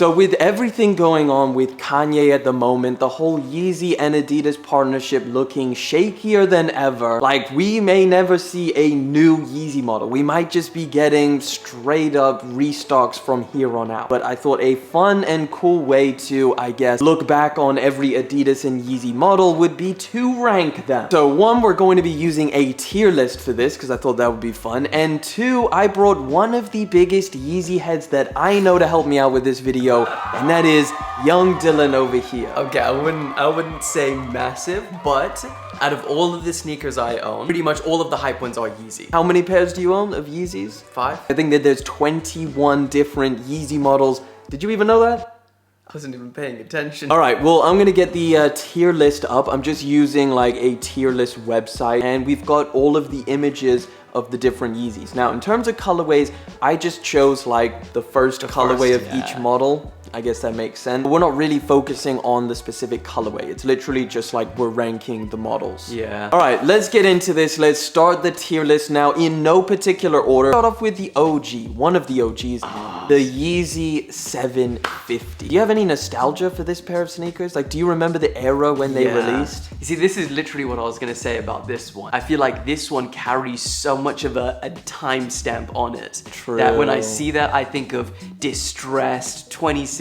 So with everything going on with Kanye at the moment, the whole Yeezy and Adidas partnership looking shakier than ever, like we may never see a new Yeezy model. We might just be getting straight up restocks from here on out. But I thought a fun and cool way to, I guess, look back on every Adidas and Yeezy model would be to rank them. So one, we're going to be using a tier list for this because I thought that would be fun. And two, I brought one of the biggest Yeezy heads that I know to help me out with this video, and that is young Dylan over here. Okay, I wouldn't say massive, but out of all of the sneakers I own, pretty much all of the hype ones are Yeezy. How many pairs do you own of Yeezys? 5. I think that there's 21 different Yeezy models. Did you even know that? I wasn't even paying attention. All right, well, I'm gonna get the tier list up. I'm just using like a tier list website, and we've got all of the images of the different Yeezys. Now, in terms of colorways, I just chose like the first colorway of each model. I guess that makes sense. We're not really focusing on the specific colorway. It's literally just like we're ranking the models. Yeah. All right, let's get into this. Let's start the tier list now in no particular order. Start off with the OG, one of the OGs, the Yeezy 750. Do you have any nostalgia for this pair of sneakers? Like, do you remember the era when they released? You see, this is literally what I was gonna say about this one. I feel like this one carries so much of a timestamp on it. True. That when I see that, I think of distressed 2016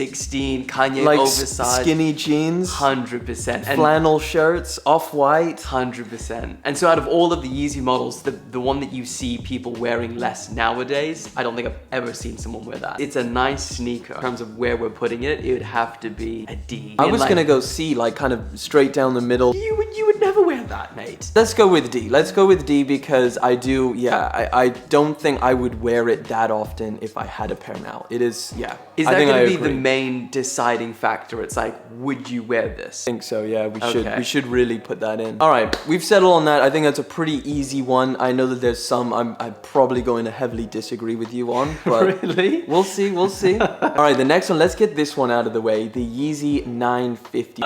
Kanye like oversized skinny jeans, 100%, flannel shirts, off-white, 100%. And so out of all of the Yeezy models, the one that you see people wearing less nowadays, I don't think I've ever seen someone wear that. It's a nice sneaker. In terms of where we're putting it, it would have to be a D. I was gonna go C, like kind of straight down the middle. You would never wear that, mate. Let's go with D. Let's go with D because I do, I don't think I would wear it that often if I had a pair now. It is, yeah. Is that gonna be the main deciding factor? It's like, would you wear this? I think so, yeah. We should really put that in. All right, we've settled on that. I think that's a pretty easy one. I know that there's some I'm probably going to heavily disagree with you on, but really? We'll see, we'll see. All right, the next one, let's get this one out of the way. The Yeezy 950.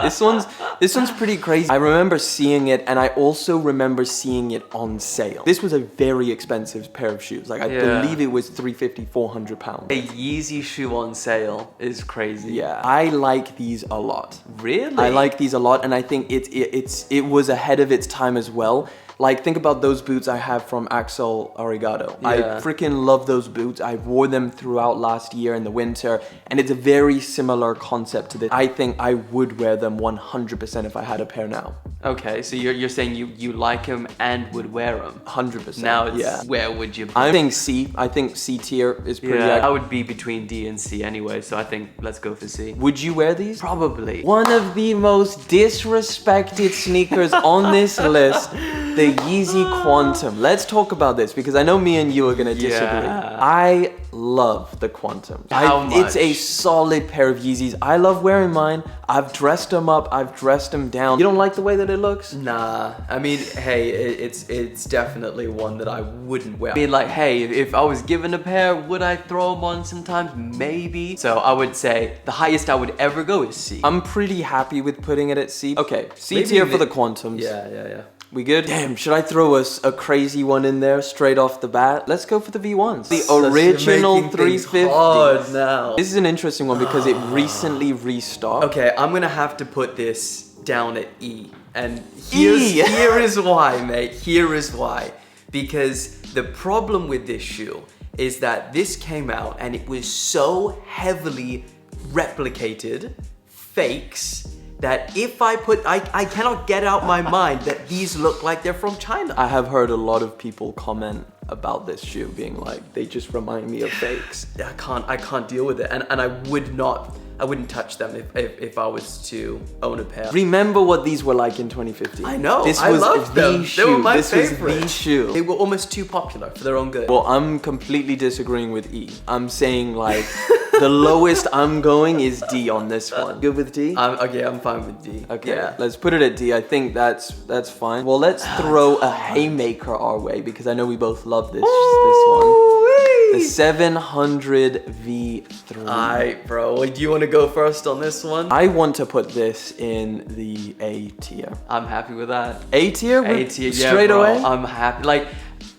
This one's pretty crazy. I remember seeing it, and I also remember seeing it on sale. This was a very expensive pair of shoes. Like, I believe it was 350, 400 pounds. A Yeezy shoe on sale is crazy. Yeah, I like these a lot. Really? I like these a lot, and I think it was ahead of its time as well. Like, think about those boots I have from Axel Arigato. Yeah. I freaking love those boots. I wore them throughout last year in the winter, and it's a very similar concept to this. I think I would wear them 100% if I had a pair now. Okay, so you're saying you like them and would wear them? 100%. Now it's where would you be? I think C. I think C tier is pretty I would be between D and C anyway, so I think let's go for C. Would you wear these? Probably. One of the most disrespected sneakers on this list, the Yeezy Quantum. Let's talk about this because I know me and you are gonna disagree. I love the Quantum. How much? It's a solid pair of Yeezys. I love wearing mine. I've dressed them up. I've dressed them down. You don't like the way that it looks? Nah, I mean, hey, it's definitely one that I wouldn't wear. I mean, like, hey, if I was given a pair, would I throw them on sometimes? Maybe. So I would say the highest I would ever go is C. I'm pretty happy with putting it at C. Okay, C tier for the Quantums. Yeah. We good? Damn, should I throw a crazy one in there straight off the bat? Let's go for the V1s. The original 350. Hard now. This is an interesting one because it recently restocked. Okay, I'm gonna have to put this down at E. And here is why, mate. Here is why. Because the problem with this shoe is that this came out and it was so heavily replicated, fakes, that if I cannot get out my mind that these look like they're from China. I have heard a lot of people comment about this shoe being like, they just remind me of fakes. I can't deal with it, and I wouldn't touch them if I was to own a pair. Remember what these were like in 2015. I know, this I was loved them. the shoe. They were my this favorite. was the shoe. They were almost too popular for their own good. Well, I'm completely disagreeing with E. I'm saying like, the lowest I'm going is D on this one. Good with D? Okay, I'm fine with D. Okay, yeah. Let's put it at D. I think that's fine. Well, let's throw a haymaker our way because I know we both love this one. The 700 V3. Alright, bro. Do you want to go first on this one? I want to put this in the A tier. I'm happy with that. A tier? A tier, yeah, straight bro. away? I'm happy. Like,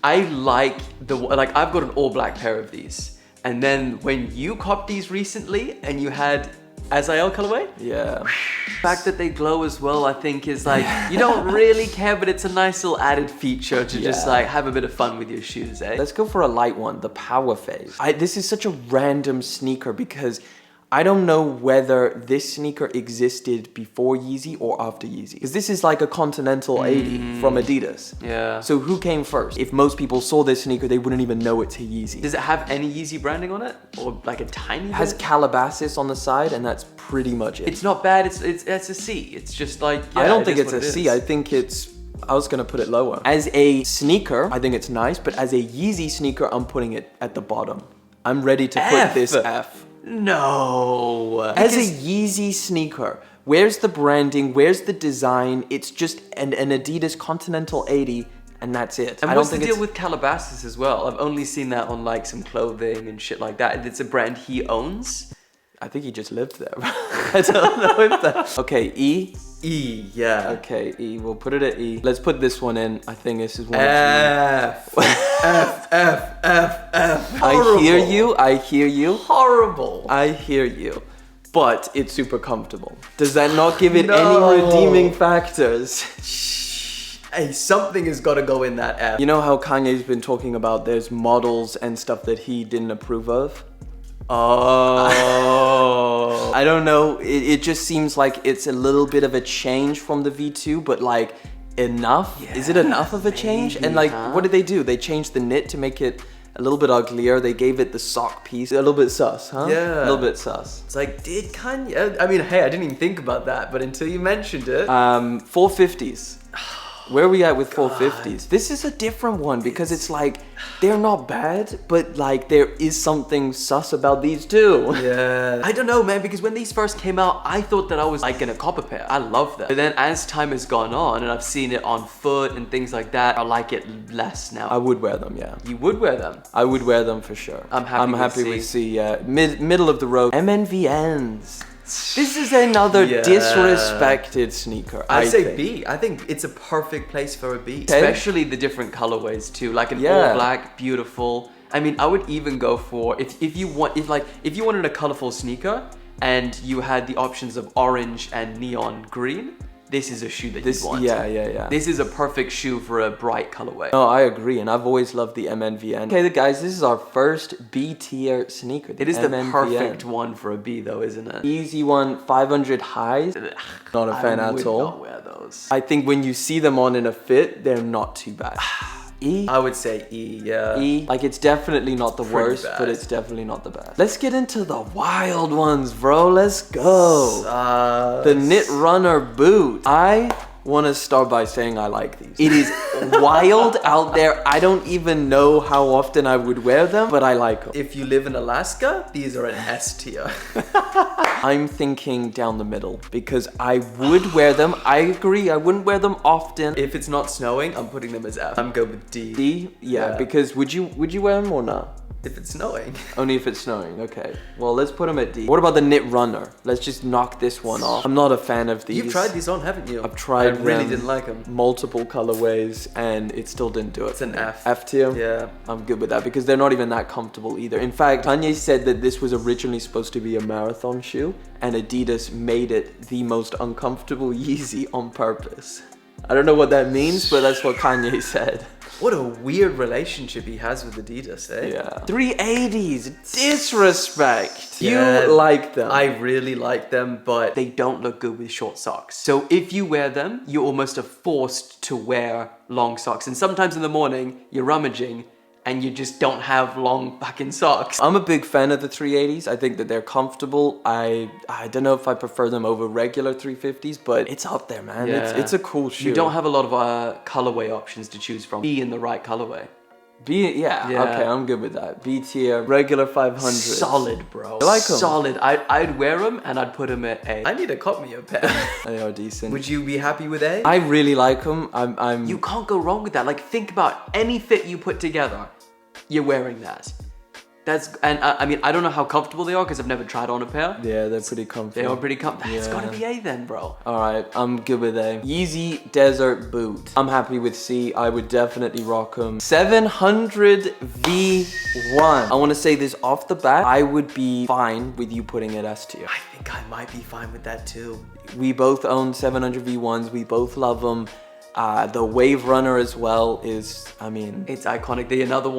I like I've got an all black pair of these. And then when you copped these recently and you had SIL colorway, Yeah. the fact that they glow as well, I think is like, you don't really care, but it's a nice little added feature to just Yeah. like have a bit of fun with your shoes, eh? Let's go for a light one, the Power Phase. This is such a random sneaker because I don't know whether this sneaker existed before Yeezy or after Yeezy. Because this is like a Continental 80 from Adidas. Yeah. So who came first? If most people saw this sneaker, they wouldn't even know it's a Yeezy. Does it have any Yeezy branding on it? Or like a tiny It has bit? Calabasas on the side, and that's pretty much it. It's not bad, it's a C. It's just like, yeah, I don't it think is it's what a it C. is. I think it's... I was gonna put it lower. As a sneaker, I think it's nice, but as a Yeezy sneaker, I'm putting it at the bottom. I'm ready to put this F. No. As a Yeezy sneaker, where's the branding? Where's the design? It's just an Adidas Continental 80, and that's it. And I what's don't the think deal with Calabasas as well? I've only seen that on like some clothing and shit like that. It's a brand he owns. I think he just lived there. I don't know if that... Okay, E. E, yeah. Okay, E. We'll put it at E. Let's put this one in. I think this is one. F. I hear you. I hear you. Horrible. I hear you. But it's super comfortable. Does that not give it No. any redeeming factors? Hey, something has got to go in that F. You know how Kanye's been talking about there's models and stuff that he didn't approve of? Oh. I don't know. It just seems like it's a little bit of a change from the V2, but like enough? Yeah, is it enough of a change? maybe, And like, huh? what did they do? They changed the knit to make it a little bit uglier. They gave it the sock piece. A little bit sus, huh? Yeah. A little bit sus. It's like, did Kanye... I mean, hey, I didn't even think about that, but until you mentioned it... 450s. Where are we at with 450s? This is a different one because it's like, they're not bad, but like there is something sus about these too. Yeah. I don't know, man, because when these first came out, I thought that I was like gonna cop a pair. I love them. But then as time has gone on and I've seen it on foot and things like that, I like it less now. I would wear them, yeah. You would wear them? I would wear them for sure. I'm happy with C, yeah. Middle of the road. MNVNs. This is another Yeah. disrespected sneaker. I'd say think. B. I think it's a perfect place for a B. Okay. Especially the different colorways too. Like an Yeah. all black, beautiful. I mean, I would even go for if you wanted a colorful sneaker and you had the options of orange and neon green, this is a shoe that you'd want. Yeah. This is a perfect shoe for a bright colorway. No, I agree, and I've always loved the MNVN. Okay, guys, this is our first B tier sneaker. It is the MNVN. perfect one for a B though, isn't it? Easy one, 500 highs. Not a fan I at would all. not wear those. I think when you see them on in a fit, they're not too bad. E? I would say E, yeah. E, like it's definitely not the Pretty worst, bad. but it's definitely not the best. Let's get into the wild ones, bro. Let's go. The Knit Runner boot. I want to start by saying I like these. It is wild out there. I don't even know how often I would wear them, but I like them. If you live in Alaska, these are an S tier. I'm thinking down the middle because I would wear them. I agree, I wouldn't wear them often. If it's not snowing, I'm putting them as F. I'm good with D. D? Yeah, because would you wear them or not? If it's snowing. Only if it's snowing, okay. Well, let's put them at D. What about the Knit Runner? Let's just knock this one off. I'm not a fan of these. You've tried these on, haven't you? I've tried I really them, didn't like them. multiple colorways, and it still didn't do it. It's an F. F tier? Yeah. I'm good with that because they're not even that comfortable either. In fact, Kanye said that this was originally supposed to be a marathon shoe, and Adidas made it the most uncomfortable Yeezy on purpose. I don't know what that means, but that's what Kanye said. What a weird relationship he has with Adidas, eh? Yeah. 380s, disrespect. Yeah, You like them. I really like them, but they don't look good with short socks. So if you wear them, you almost are forced to wear long socks. And sometimes in the morning, you're rummaging and you just don't have long fucking socks. I'm a big fan of the 380s. I think that they're comfortable. I don't know if I prefer them over regular 350s, but it's up there, man. Yeah. It's a cool shoe. You don't have a lot of colorway options to choose from. Be in the right colorway. Yeah, okay, I'm good with that. B tier, regular 500. Solid, bro. I like 'em. Solid. I'd wear them and I'd put them at A. I need to cop me a pair. They are decent. Would you be happy with A? I really like them. I'm. You can't go wrong with that. Like, think about any fit you put together. You're wearing that. I mean, I don't know how comfortable they are because I've never tried on a pair. Yeah, they're pretty comfy. They are pretty comfy. It's Yeah. gotta be A then, bro. All right, I'm good with A. Yeezy Desert Boot. I'm happy with C. I would definitely rock them. 700 V1. I want to say this off the bat. I would be fine with you putting it S tier. I think I might be fine with that too. We both own 700 V1s. We both love them. The Wave Runner as well is, I mean, It's iconic. Another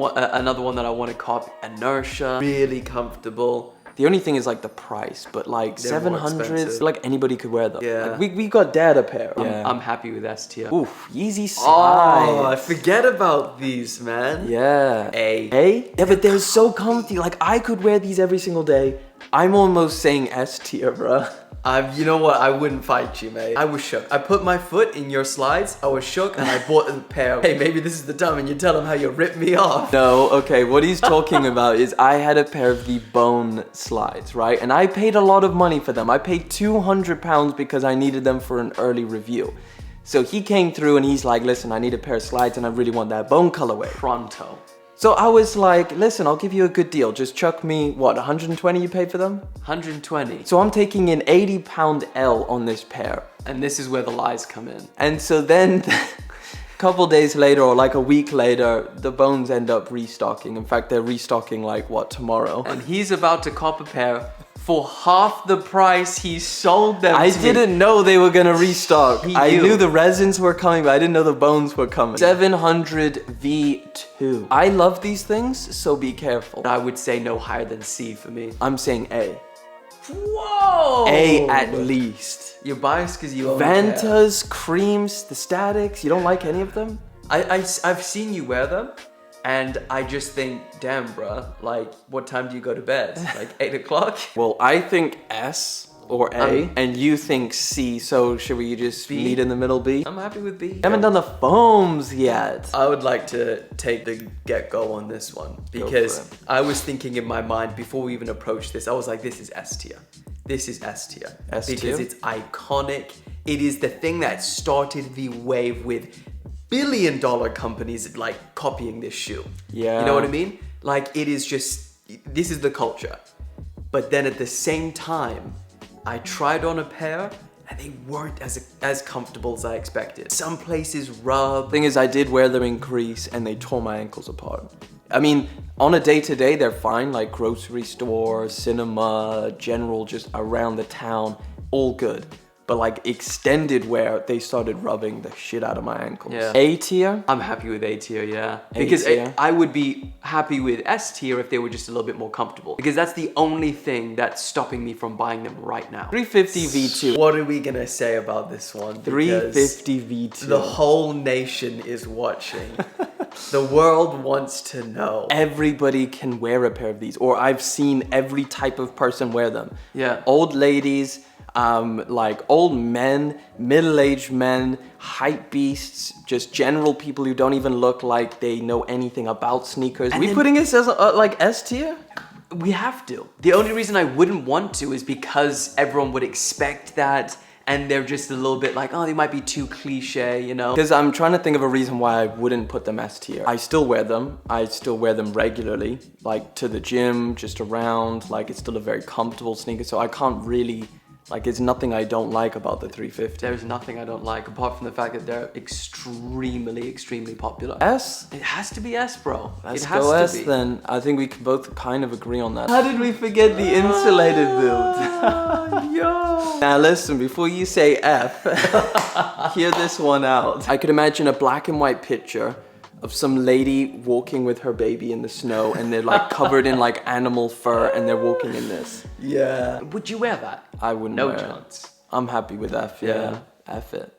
one that I want to copy. Inertia, really comfortable. the only thing is like the price, but like They're more 700, expensive. like anybody could wear them. Yeah. Like, we got dad a pair. I'm happy with S tier. Oof, Yeezy Oh, I slides. forget about these, man. Yeah. A. A? Yeah, but they're so comfy. Like, I could wear these every single day. I'm almost saying S tier, bruh. You know what? I wouldn't fight you, mate. I was shook. I put my foot in your slides. I was shook, and I bought a pair. Hey, maybe this is the time, and you tell him how you ripped me off. No, okay, what he's talking about is I had a pair of the bone slides, right? And I paid a lot of money for them. I paid £200 because I needed them for an early review. So he came through and he's like, listen, I need a pair of slides and I really want that bone colorway. Pronto. So I was like, listen, I'll give you a good deal. Just chuck me, what, 120 you paid for them? 120. So I'm taking an £80 L on this pair. And this is where the lies come in. And so then a couple days later or like a week later, the bones end up restocking. In fact, they're restocking like, what, tomorrow? And he's about to cop a pair for half the price he sold them I to me. didn't know they were gonna restock. He I knew. knew the resins were coming, but I didn't know the bones were coming. 700 V2. I love these things, so be careful. I would say no higher than C for me. I'm saying A. Whoa! A at least. You're biased because you own a pair. Vantas, creams, the statics, you don't like any of them? I've seen you wear them, and I just think, damn, bruh, like, what time do you go to bed? Like 8 o'clock? Well, I think S or A, and you think C, so should we just B? meet in the middle, B? I'm happy with B. Haven't done the foams yet. I would like to take the get-go on this one because for it. I was thinking in my mind before we even approached this, I was like, this is S tier. This is S tier. S because tier? it's iconic. It is the thing that started the wave with billion-dollar companies like copying this shoe. Yeah. You know what I mean? Like, it is just, this is the culture. But then at the same time, I tried on a pair and they weren't as comfortable as I expected. Some places rub. Thing is, I did wear them in Greece and they tore my ankles apart. I mean, on a day-to-day, they're fine, like grocery store, cinema, general, just around the town, all good. But like extended wear, they started rubbing the shit out of my ankles. Yeah. A tier? I'm happy with A tier, yeah. A Because tier. I would be happy with S tier if they were just a little bit more comfortable. Because that's the only thing that's stopping me from buying them right now. 350 V2. What are we gonna say about this one? Because 350 V2. the whole nation is watching. The world wants to know. Everybody can wear a pair of these, or I've seen every type of person wear them. Yeah. Old ladies, like old men, middle-aged men, hype beasts, just general people who don't even look like they know anything about sneakers. And We then- putting this as like S tier? We have to. The only reason I wouldn't want to is because everyone would expect that, and they're just a little bit like, oh, they might be too cliche, you know? Because I'm trying to think of a reason why I wouldn't put them S tier. I still wear them. I still wear them regularly, like to the gym, just around. Like it's still a very comfortable sneaker, so I can't really, like it's nothing I don't like about the 350. There's nothing I don't like apart from the fact that they're extremely popular. S? It has to be S, bro. Let's it has go to S be. then. I think we can both kind of agree on that. How did we forget the insulated build? Yo. Now listen, before you say F, hear this one out. I could imagine a black and white picture of some lady walking with her baby in the snow and they're like covered in like animal fur and they're walking in this. Yeah. Would you wear that? I wouldn't No wear chance. it. I'm happy with F, yeah. Yeah. F it.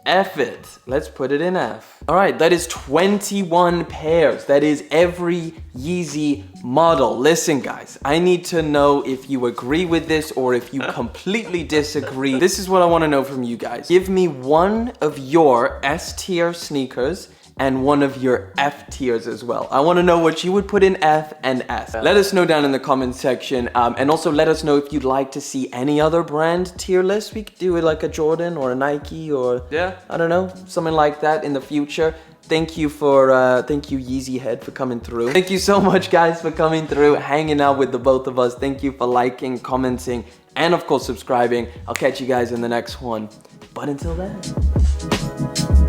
F it. Let's put it in F. All right, that is 21 pairs. That is every Yeezy model. Listen, guys, I need to know if you agree with this or if you completely disagree. This is what I want to know from you guys. Give me one of your S tier sneakers and one of your F tiers as well. I want to know what you would put in F and S. Let us know down in the comment section, and also let us know if you'd like to see any other brand tier list. We could do it like a Jordan or a Nike or Yeah. I don't know, something like that in the future. Thank you Yeezy Head for coming through. Thank you so much, guys, for coming through, hanging out with the both of us. Thank you for liking, commenting, and of course subscribing. I'll catch you guys in the next one. But until then.